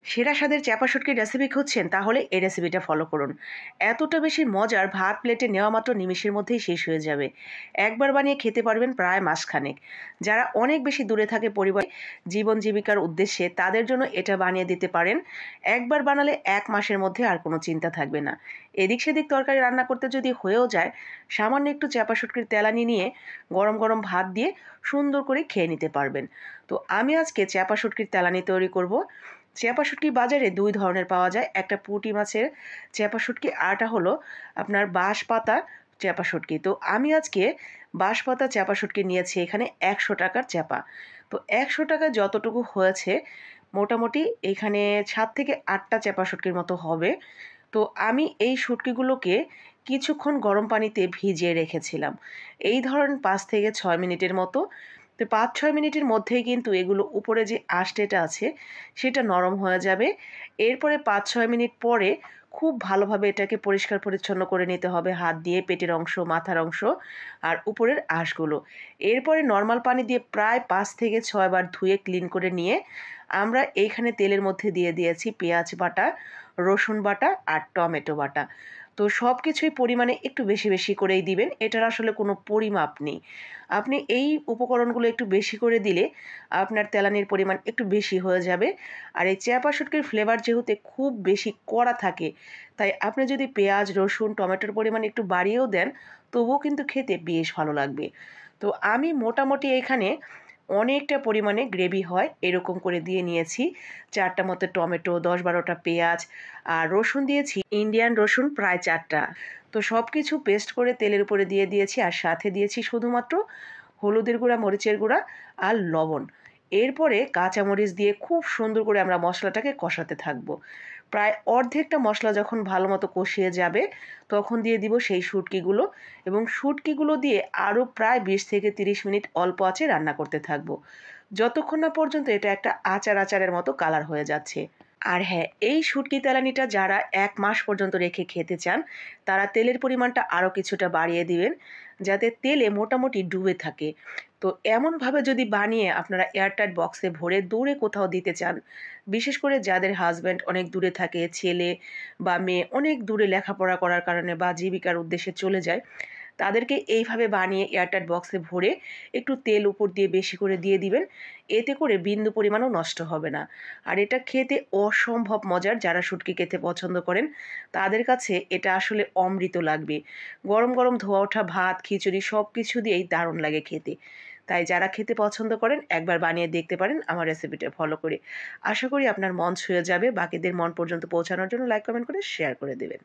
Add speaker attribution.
Speaker 1: সেরা স্বাদের চাপা শুটকির রেসিপি খুঁজছেন? তাহলে এই রেসিপিটা ফলো করুন। এতটা বেশি মজার, ভাত প্লেটে নেওয়া মাত্র নিমেষের মধ্যেই শেষ হয়ে যাবে। একবার বানিয়ে খেতে পারবেন প্রায় মাসখানেক। যারা অনেক বেশি দূরে থাকে পরিবারে জীবন জীবিকার উদ্দেশ্যে, তাদের জন্য এটা বানিয়ে দিতে পারেন। একবার বানালে ১ মাসের মধ্যে আর কোনো চিন্তা থাকবে না। এদিক সেদিক তরকারি রান্না করতে যদি হয়েও যায়, সামান্য একটু চাপা শুটকির তেলানি নিয়ে গরম গরম ভাত দিয়ে সুন্দর করে খেয়ে নিতে পারবেন। তো আমি আজকে চাপা শুটকির তেলানি তৈরি করব। চেপা শুটকি বাজারে ২ ধরনের পাওয়া যায়। একটা পুঁটি মাছের চেপা শুটকি, আরটা হলো আপনার বাঁশপাতা চেপা শুটকি। তো আমি আজকে বাঁশপাতা চেপা শুটকি নিয়েছি এখানে ৳১০০ চেপা। তো ৳১০০ যতটুকু হয়েছে মোটামুটি এখানে ৭ থেকে ৮টা চেপা শুটকির মতো হবে। তো আমি এই শুটকিগুলোকে কিছুক্ষণ গরম পানিতে ভিজিয়ে রেখেছিলাম। এই ধরেন ৫ থেকে ৬ মিনিটের মতো। তো ৫-৬ মিনিটের মধ্যেই কিন্তু এগুলো উপরে যে আঁশটেটা আছে সেটা নরম হয়ে যাবে। এরপরে ৫-৬ মিনিট পরে খুব ভালোভাবে এটাকে পরিষ্কার পরিচ্ছন্ন করে নিতে হবে হাত দিয়ে, পেটের অংশ, মাথার অংশ আর উপরের আঁশগুলো। এরপরে নরমাল পানি দিয়ে প্রায় ৫ থেকে ৬ বার ধুয়ে ক্লিন করে নিয়ে আমরা এইখানে তেলের মধ্যে দিয়ে দিয়েছি পেঁয়াজ বাটা, রসুন বাটা আর টমেটো বাটা। তো সব কিছুই পরিমাণে একটু বেশি বেশি করেই দিবেন। এটার আসলে কোনো পরিমাপ নেই। আপনি এই উপকরণগুলো একটু বেশি করে দিলে আপনার তেলানির পরিমাণ একটু বেশি হয়ে যাবে। আর এই চেপা শুটকির ফ্লেভার যেহেতু খুব বেশি কড়া থাকে, তাই আপনি যদি পেঁয়াজ, রসুন, টমেটোর পরিমাণ একটু বাড়িয়েও দেন, তবুও কিন্তু খেতে বেশ ভালো লাগবে। তো আমি মোটামুটি এখানে অনেকটা পরিমাণে গ্রেভি হয় এরকম করে দিয়ে নিয়েছি। ৪ টা মতো টমেটো, ১০-১২ টা পেঁয়াজ আর রসুন দিয়েছি ইন্ডিয়ান রসুন প্রায় ৪ টা। তো সবকিছু পেস্ট করে তেলের উপরে দিয়ে দিয়েছি আর সাথে দিয়েছি শুধুমাত্র হলুদের গুঁড়া, মরিচের গুঁড়া আর লবণ। এরপরে কাঁচামরিচ দিয়ে খুব সুন্দর করে আমরা মশলাটাকে কষাতে থাকবো। প্রায় অর্ধেকটা মশলা যখন ভালোমতো কষিয়ে যাবে, তখন দিয়ে দিব সেই শুটকিগুলো এবং শুটকিগুলো দিয়ে আরও প্রায় ২০ থেকে ৩০ মিনিট অল্প আঁচে রান্না করতে থাকবো। যতক্ষণ না পর্যন্ত এটা একটা আচারের মতো কালার হয়ে যাচ্ছে। আর হ্যাঁ, এই শুটকি তেলানিটা যারা ১ মাস পর্যন্ত রেখে খেতে চান, তারা তেলের পরিমাণটা আরও কিছুটা বাড়িয়ে দিবেন, যাতে তেলে মোটামুটি ডুবে থাকে। তো এমনভাবে যদি বানিয়ে আপনারা এয়ারটাইট বক্সে ভরে দূরে কোথাও দিতে চান, বিশেষ করে যাদের হাসব্যান্ড অনেক দূরে থাকে, ছেলে বা মেয়ে অনেক দূরে লেখাপড়া করার কারণে বা জীবিকার উদ্দেশ্যে চলে যায়, তাদেরকে এইভাবে বানিয়ে এয়ারটাইট বক্সে ভরে একটু তেল উপর দিয়ে বেশি করে দিয়ে দিবেন। এতে করে বিন্দু পরিমাণও নষ্ট হবে না। আর এটা খেতে অসম্ভব মজার। যারা শুটকি খেতে পছন্দ করেন, তাদের কাছে এটা আসলে অমৃত লাগবে। গরম গরম ধোয়া ওঠা ভাত, খিচুড়ি সবকিছু দিয়েই দারুণ লাগে খেতে। তাই যারা খেতে পছন্দ করেন, একবার বানিয়ে দেখতে পারেন আমার রেসিপিটা ফলো করে। আশা করি আপনার মন ছুঁয়ে যাবে। বাকিদের মন পর্যন্ত পৌঁছানোর জন্য লাইক, কমেন্ট করে শেয়ার করে দেবেন।